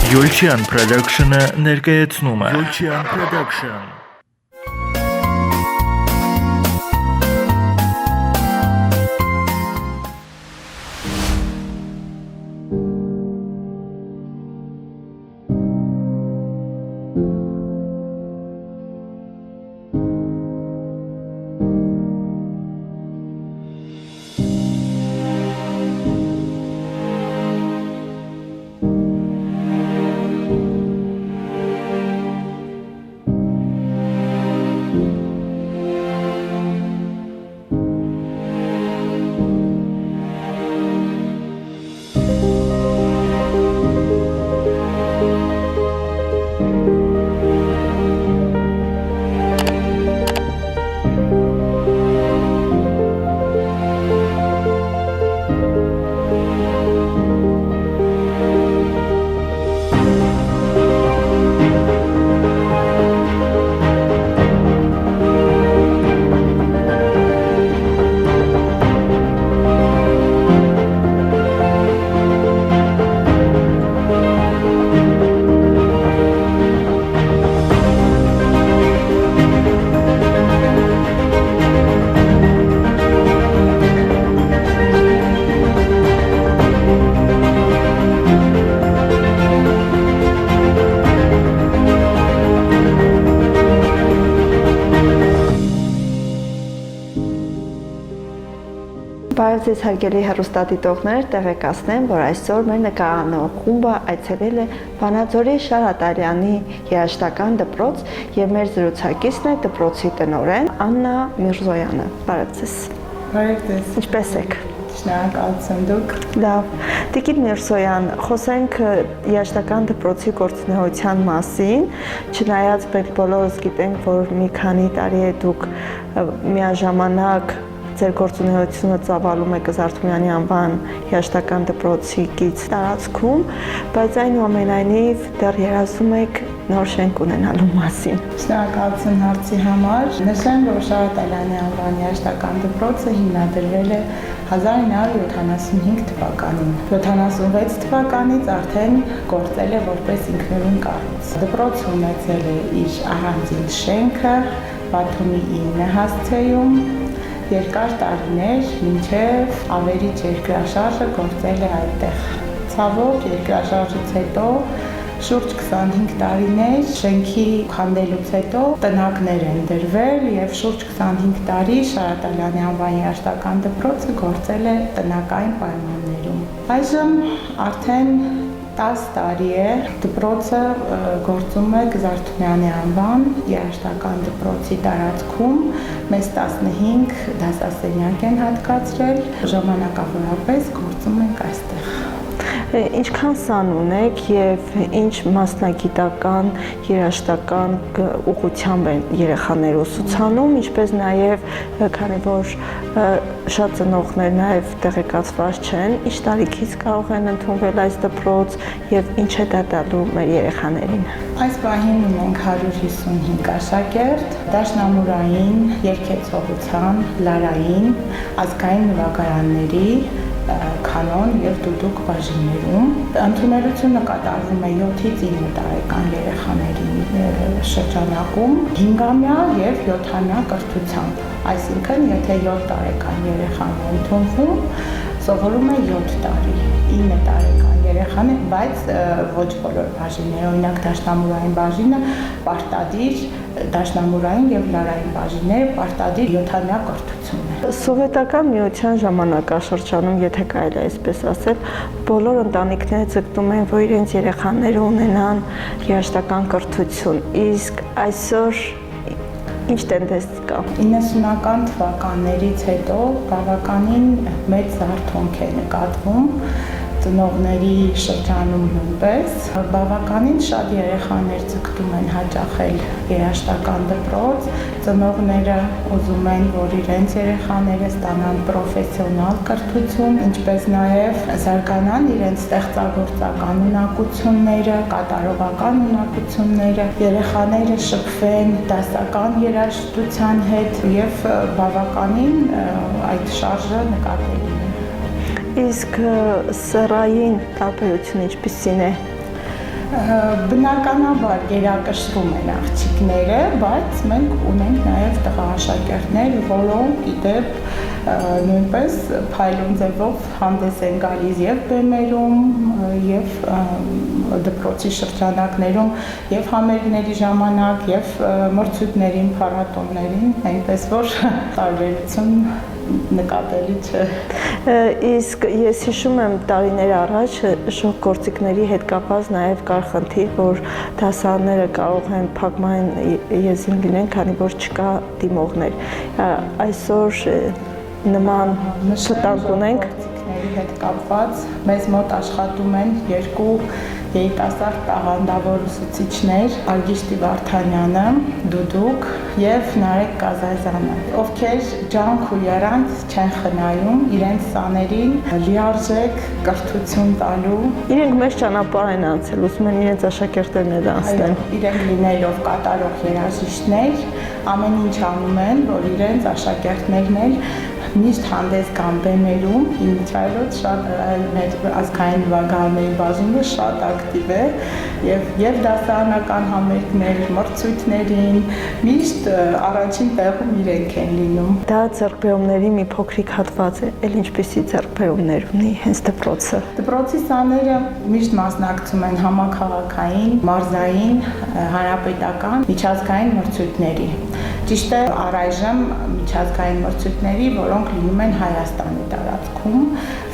Յոլչյան Production-ը ներկայացնում է Յոլչյան Production Բարև ձեզ հարգելի հեռուստադիտողներ, տեղեկացնեմ, որ այսօր մեր նկարանող խումբը այցելել է Վանաձորի Շահր Ատալյանի երաժշտական դպրոց եւ մեր զրուցակիցն է դպրոցի տնօրեն Աննա Միրզոյանը։ Բարև ձեզ։ Բարև ձեզ։ Ինչպե՞ս եք։ Շնորհակալություն դուք։ Լավ։ Տիկին Միրզոյան, խոսենք երաժշտական դպրոցի գործունեության մասին, չնայած մենք բոլորս գիտենք, որ մի քանի տարի է դուք միաժամանակ ձեր գործունեությունը ծավալում եք Զարթունյանի անվան երաժշտական դպրոցի կից տարածքում, բայց այնուամենայնիվ դեռ երազում եք նոր շենք ունենալու մասին։ Շնորհակալություն հարցի համար։ Նշեմ, որ Շահր Ատալյանի անվան երաժշտական դպրոցը հիմնադրվել է 1975 թվականին։ 76 թվականից արդեն գործել է որպես ինքնուրույն կառույց։ Դպրոցը ունեցել է իր առանձին շենքը Բաթումի 9 հասցեում։ Երկար տարիներ մինչև ավերիչ երկրաշարժը գործել է այդտեղ։ Ցավոք երկրաշարժից հետո շուրջ 25 տարիներ շենքի քանդելուց հետո տնակներ են դրվել եւ շուրջ 25 տարի Շահր Ատալյանի անվան երաժշտական դպրոցը գործել է տնական պայմաններում։ Այժմ արդեն 10 տարի է դպրոցը գործում է Զարթունյանի անվան երաժշտական դպրոցի տարածքում, մեզ 15 դասասենյակ են հատկացրել, ժամանակավորապես գործում ենք այստեղ։ Ինչքան սան ունեք եւ ինչ մասնագիտական երաժշտական ուղղությամբ են երեխաները ուսուցանում, ինչպես նաեւ քանի որ շատ ծնողներ նաեւ տեղեկացված չեն, ինչ տարիքից կարող են ընդունվել այս դպրոց եւ ինչ է դա տալու մեր երեխաներին։ Այս պահին ունենք 155 աշակերտ, դաշնամուրային, երգեցողության, լարային, ազգային նվագարանների, կանոն եւ դուդուկ բաժիններում։ Ընդունելությունը կատարվում է 7-ից 9 տարեկան երեխաների շրջանակում 5-ամյա եւ 7-ամյա կրթությամբ։ Այսինքն, եթե 7 տարեկան երեխան է ընդունվում, սովորում է 7 տարի, 9 տարեկան երեխան է, բայց ոչ բոլոր բաժինները, օրինակ դաշնամուրային բաժինը պարտադիր դաշնամուրային եւ լարային բաժինները պարտադիր 7-ամյա կրթություն է։ Սովետական միության ժամանակաշրջանում, եթե կարելի է այսպես ասել, բոլոր ընտանիքները ձգտում են, որ իրենց երեխաները ունենան երաժշտական կրթություն, իսկ այսօր ինչ տենդենս կա։ 90-ական թվականներից հետո բավականին մեծ զարթոնք է նկատվում ծնողների շրջանում նույնպես բավականին շատ երեխաներ ձգտում են հաճախել երաժշտական դպրոց, ծնողները ուզում են, որ իրենց երեխաները ստանան պրոֆեսիոնալ կրթություն, ինչպես նաև զարգանան իրենց ստեղծագործական ունակությունները, կատարողական ունակությունները, երեխաները շփվեն դասական երաժշտության հետ եւ բավականին այդ շարժը նկատելի է։ Իսկ սեռային տարբերությունը ինչպիսին է։ Բնականաբար գերակշռում են աղջիկները, բայց մենք ունենք նաև տղա աշակերտներ, որոնք իդեպ նույնպես փայլուն ձևով հանդես են գալիս եւ բեմերում, եւ դպրոցի շրջանակներում, եւ համերգների ժամանակ, եւ մրցույթներին, փառատոներին, այնպես որ տարբերություն նկատելի չէ։ Իսկ ես հիշում եմ տարիներ առաջ շոկ գործիքների հետ կապված նաև կար խնդիր, որ դասարանները կարող են փակման եզին լինեն, քանի որ չկա դիմողներ։ Այսօր նման շտանք ունենք։ Գործիքների հետ կապված մեզ մոտ աշխատում են երկու երիտասարդ տաղանդավոր ուսուցիչներ՝ Արգիշտի Վարդանյանը, Դուդուկ եւ Նարեկ Կազազյանը, ովքեր ջանք ու եռանց չեն խնայում իրենց սաներին լիարժեք կրթություն տալու։ Իրենք մեծ ճանապարհ են անցել, ուզում են իրենց աշակերտներն անցնեն։ Իրենք լինելով կատարող երաժիշտներ, ամեն ինչ անում են, որ իրենց աշակերտներն էլ միշտ հանդես գան բեմերում, ինձ շատ մեր ազգային նվագարների բաժինը շատ ակտիվ է եւ դասարանական համերգներ, մրցույթներին միշտ առաջին տեղում իրենք են լինում։ Դա ձեռքբերումների մի փոքրիկ հատված է, ել ինչպիսի ձեռքբերումներ ունի հենց դպրոցը։ Դպրոցի սաները միշտ մասնակցում են համաքաղաքային, մարզային, հանրապետական, միջազգային մրցույթների։ Ճիշտ է, առայժմ միջազգային մրցույթների, որոնք լինում են Հայաստանի տարածքում,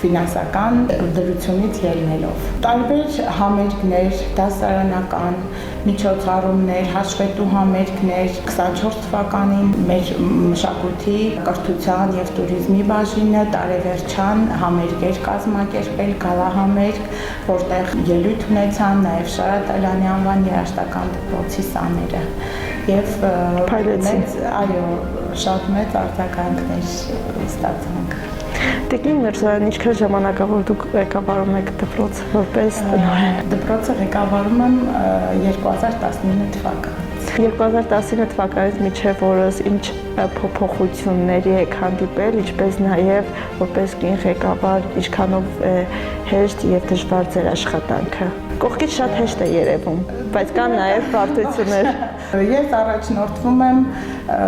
ֆինանսական դրությունից ելնելով։ Տարբեր համերգներ, դասարանական, միջոցառումներ, հաշվետու համերգներ, 24 թվականին մեր մշակույթի, կրթության եւ տուրիզմի բաժինը տարեվերջան համերգեր կազմակերպել, գալահամերգ, որտեղ ելույթ ունեցան նաեւ Շարադ Ալյանի անվան երաժշտական դպրոցի սաները։ Եվ շատ մեծ արձագանքներ ստացանք։ Տիկին Միրզոյան, ինչքան ժամանակավոր դուք ղեկավարում եք դպրոցը որպես տնօրեն։ Դպրոցը ղեկավարում եմ 2019 թվականից։ 2019 թվականից մինչև օրս ինչ փոփոխությունների եք հանդիպել, ինչպես նաև որպես կին ղեկավար, ինչքանով հեշտ եւ դժվար ձեր աշխատանքը։ Կողքից շատ հեշտ է երևում, բայց կան նաև բարդություններ։ Ես առաջնորդվում եմ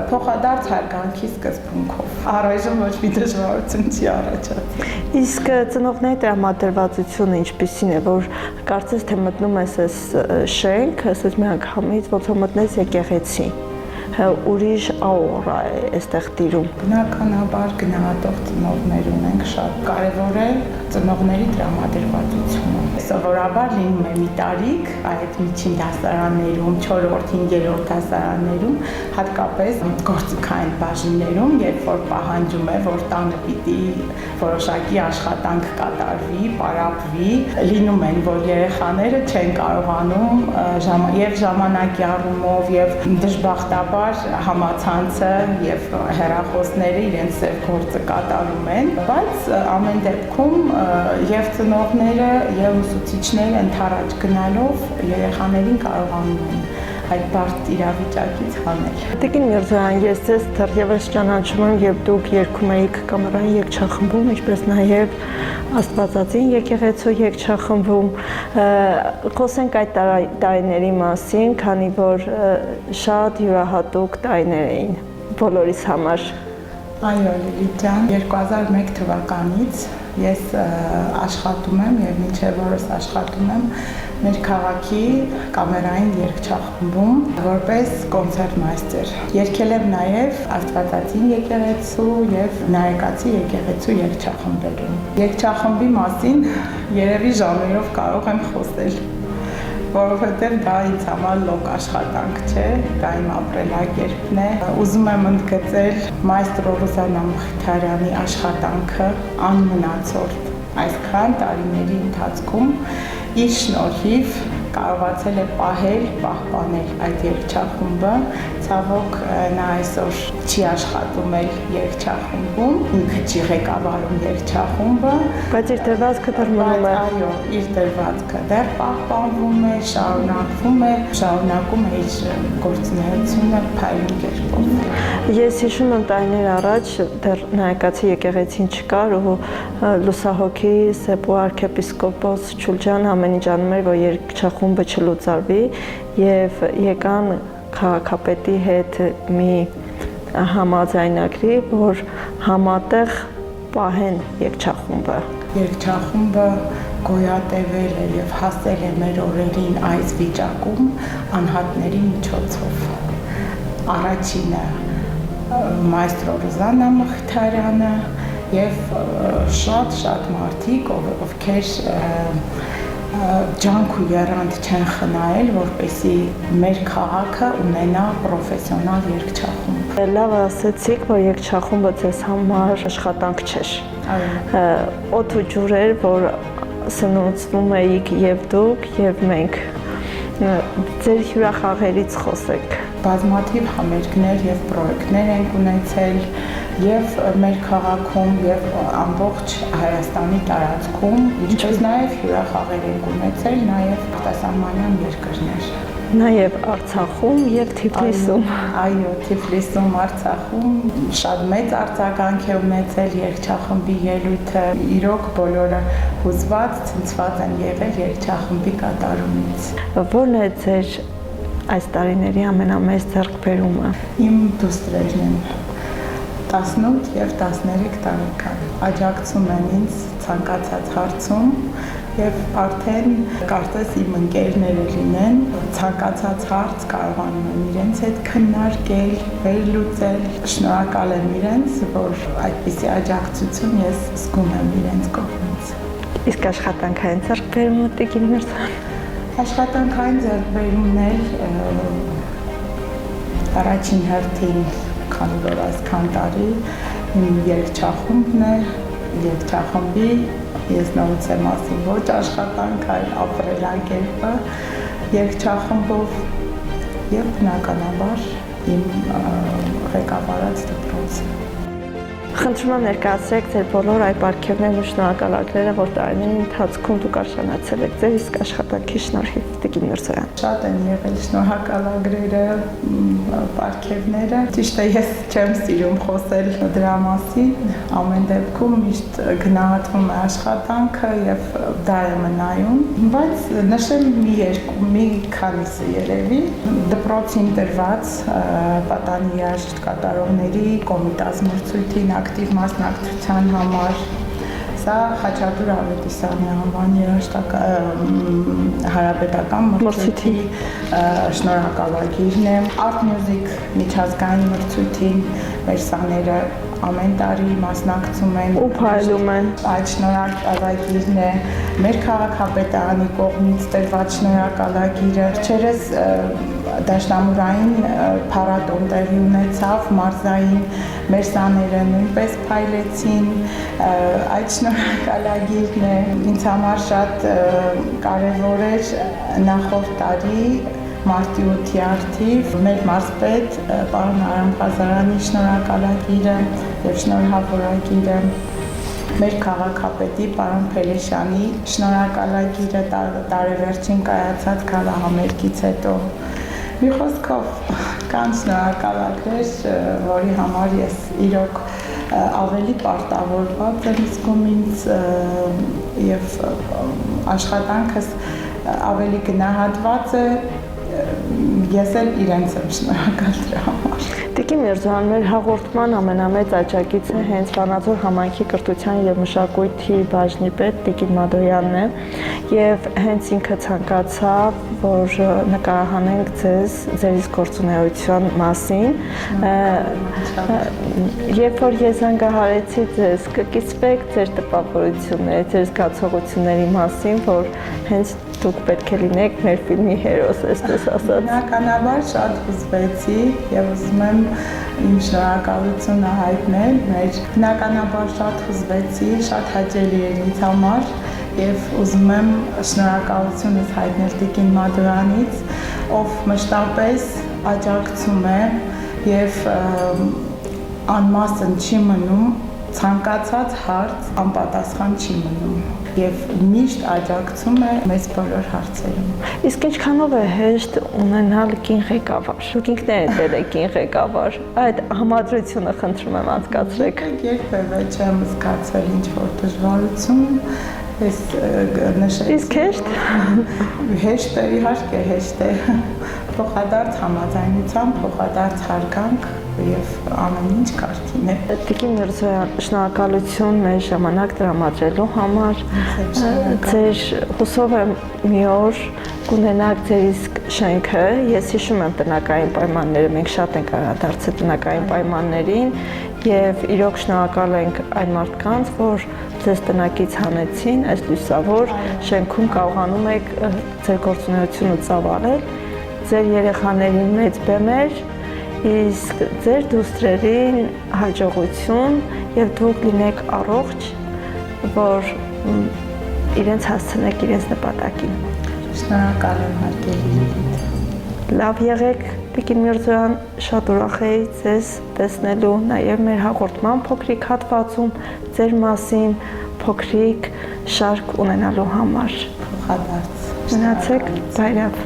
փոխադարձ հարգանքի սկզբունքով։ Առայժմ ոչ մի դժվարություն չի առաջացել։ Իսկ ծնողների տրամադրվածությունը ինչպիսին է, որ կարծես թե մտնում ես այս շենք, ասես մի անգամից ոնց որ մտնես եկեղեցի։ Ուրիշ աուրա է այստեղ տիրում։ Բնականաբար գնահատող ծնողներ ունենք շատ։ Կարևոր է ծնողների տրամադրվածությունը։ Սովորաբար լինում է մի տարիք այդ միջին դասարաններում, 4-րդ, 5-րդ դասարաններում, հատկապես գործիքային բաժիններում, երբ որ պահանջում է, որ տանը պիտի որոշակի աշխատանք կատարվի, պարապվի, լինում են, որ երեխաները չեն կարողանում եւ ժամանակի առումով եւ դժբախտաբար համացանցը եւ հեռախոսները իրենց սև գործը կատարում են, բայց ամեն դեպքում եւ ծնողները եւ ուսուցիչները ընդառաջ գնալով երեխաներին կարողանում են այդ բարդ իրավիճակից հանել։ Տիկին Միրզոյան, ես ձեզ դեռևս ճանաչում եմ, երբ դուք երգում էիք կամերային երգչախմբում, ինչպես նաև Աստվածածին եկեղեցու երգչախմբում։ Խոսենք այդ տարիների մասին, քանի որ շատ յուրահատուկ տարիներ էին բոլորիս համար։ Այո, Լիլիթ ջան, 2001 թվականից ես աշխատում եմ եւ մինչեւ օրս աշխատում եմ մեր քաղաքի կամերային երգչախմբում որպես կոնցերտմայստեր։ Երգել եմ նաեւ Աստվածածին եկեղեցու եւ Նարեկացի եկեղեցու երգչախմբերում։ Երգչախմբի մասին երևի ժամերով կարող եմ խոսել, որովհետև դա ինձ համար լոկ աշխատանք չէ, դա իմ ապրելակերպն է։ Ուզում եմ ընդգծել մայստրո Ռուզաննա Մխիթարյանի աշխատանքը անմնացորդ այսքան տարիների ընթացքում իր շնորհիվ կարողացել է պահպանել այդ երգչախումբը։ Ցավոք նա այսօր չի աշխատում էլ երգչախումբում, ինքը չի ղեկավարում երգչախումբը, բայց իր դրվածքը դեռ մնում է։ Այո, իր դրվածքը դեռ պահպանվում է, շարունակում է իր գործունեությունը փայլուն կերպով։ Ես հիշում եմ տարիներ առաջ դեռ Նայեկացի եկեղեցին չկար ու լուսահոգի Սեպու arczepiskopos Չուլջան ամեն ինչ անում էր, որ երգչախումբը խումբը չլուծարվի եւ եկան քաղաքապետի հետ մի համաձայնագրի, որ համատեղ պահեն երգչախումբը։ Երգչախումբը գոյատևել է եւ հասել է մեր օրերին այս վիճակում անհատների միջոցով։ Առաջինը մայստրո Ռուզաննա Մխիթարյանը եւ շատ մարդիկ, ովքեր ջանք ու եռանդ չեն խնայել, որպեսզի մեր քաղաքը ունենա պրոֆեսիոնալ երգչախումբ։ Լավ ասացիք, որ երգչախումբը ձեզ համար աշխատանք չէր։ Օդ ու ջուր էր, որ սնուցվում էիք եւ դուք եւ մենք։ Ձեր հյուրախաղերից խոսեք։ Բազմաթիվ համերգներ եւ պրոյեկտներ ենք ունեցել եւ մեր քաղաքում եւ ամբողջ Հայաստանի տարածքում, ինչպես նաեւ հյուրախաղեր ենք ունեցել նաեւ արտասահմանյան երկրներ։ Նաեւ Արցախում եւ Թիֆլիսում։ Այո, Թիֆլիսում, Արցախում շատ մեծ արձագանք է ունեցել երգչախմբի ելույթը։ Իրոք բոլորը հուզված, ցնցված են եղել երգչախմբի կատարումից։ Որն է ձեր այս տարիների ամենամեծ ձեռքբերումը։ Իմ դուստրերն են 18 եւ 13 տարեկան։ Աջակցում են ինձ ցանկացած հարցում եւ արդեն կարծես իմ ընկերները լինեն, ցանկացած հարց կարողանում եմ իրենց հետ քննարկել, վերլուծել։ Շնորհակալ եմ իրենց, որ այդպիսի աջակցություն ես զգում եմ իրենց կողմից։ Իսկ աշխատանքային ձեռքբերումը Տիկին Միրզոյան։ Աշխատանքային ձեռքբերումներ առաջին հերթին, քանի որ այսքան տարի իմ երգչախումբն է, երգչախմբի ես նորից եմ ասում ոչ աշխատանք, այլ ապրելակերպը երգչախմբով եւ բնականաբար իմ ղեկավարած դպրոցը։ Խնդրում եմ ներկայացրեք ձեր բոլոր այդ պարգևներն ու շնորհակալակները, որ տարիների ընթացքում դուք արժանացել եք ձեր իսկ աշխատանքի շնորհիվ, Տիկին Միրզոյան։ Շատ են եղել շնորհակալագրերը, պարգևները։ Ճիշտ է, ես չեմ սիրում խոսել դրա մասին, ամեն դեպքում միշտ գնահատվում է աշխատանքը եւ դա է մնայուն, բայց նշեմ մի քանիսը երևի դպրոցին տրված պատանի երաժշտ կատարողների կոմիտաս մրցույթին ակտիվ մասնակցության համար, սա Խաչատուր Ավետիսյանի անվան հարաբերական մրցույթի շնորհակալագիրն է, Art Music միջազգային մրցույթին մեր սաները ամեն տարի մասնակցում են ու փայլում են։ Այդ շնորհակալագիրն է մեր քաղաքապետարանի կողմից տրված շնորհակալագիրը։ Չերես դաշնամուրային փառատոն տեղի ունեցավ մարզային, մեր սաները նույնպես փայլեցին, այդ շնորհակալագիրն է ինձ համար շատ կարևոր էր նախորդ տարի մարտի 8-ի արդիվ մեր մարզպետ պարոն Արամ Ղազարյանի շնորհակալագիրը եւ շնորհավորագիրը, մեր քաղաքապետի պարոն Փելեշյանի շնորհակալագիրը տարեվերջին կայացած գալահամերգից հետո։ Մի խոսքով կան շնորհակալագրեր, որի համար ես իրոք ավելի պարտավորված եմ զգում ինձ եւ աշխատանքս ավելի գնահատված է, ես էլ իրենց եմ շնորհակալ դրա համար։ Տիկին Միրզոյան, մեր հաղորդման ամենամեծ աջակիցը հենց Վանաձոր համայնքի կրթության եւ մշակույթի բաժնի պետ Տիկին Մադոյանն է եւ հենց ինքը ցանկացավ, որ նկարահանենք ձեզ ձեր իսկ գործունեության մասին։ Երբ որ ես զանգահարեցի ձեզ, կկիսվեք ձեր տպավորությունների, ձեր զգացողությունների մասին, որ հենց դուք պետք է լինեք մեր ֆիլմի հերոս, այսպես ասած։ Բնականաբար շատ հուզվեցի եւ ուզում եմ իմ շնորհակալությունը հայտնել մեր բնականաբար շատ հուզվեցի, շատ հաճելի էր ինձ համար եւ ուզում եմ շնորհակալությունս հայտնել Տիկին Մադոյանից, ով մշտապես աջակցում է եւ անմասն չի մնում, ցանկացած հարց անպատասխան չի մնում եւ միշտ աջակցում է մեծ բոլոր հարցերում։ Իսկ ինչքանով է հեշտ ունենալ կին ղեկավար։ Դուք ինքներդ եք կին ղեկավար։ Այդ համադրությունը խնդրում եմ անցկացրեք։ Երբևէ չեմ զգացել ինչ-որ դժվարություն, Ես նշեցի։ Իսկ Հեշտ է, իհարկե հեշտ է։ Փոխադարձ համաձայնությամբ, փոխադարձ հարգանք եւ ամեն ինչ կարգին է։ Տիկին Միրզոյան, շնորհակալություն մեր ժամանակ տրամադրելու համար։ Ձեր հուսով եմ մի օր կունենաք ձեր իսկ շենքը։ Ես հիշում եմ տնական պայմանները, մենք շատ ենք անդրադարձել տնական պայմաններին եւ իրոք շնորհակալ ենք այն մարդկանց, որ ձեզ տնակից հանեցին, այս լուսավոր շենքում կարողանում եք ձեր գործունեությունը ծավալել, ձեր երեխաներին մեծ բեմեր, իսկ ձեր դուստրերին հաջողություն եւ դուք լինեք առողջ, որ իրենց հասցնեք իրենց նպատակին։ Շնորհակալ եմ հարգելի։ Լավ եղեք, Տիկին Միրզոյան, շատ ուրախ էի ձեզ տեսնելու, նաև մեր հաղորդման փոքրիկ հատվածում ձեր մասին փոքրիկ շարք ունենալու համար։ Փոխադարձ։ Մնացեք բարյավ։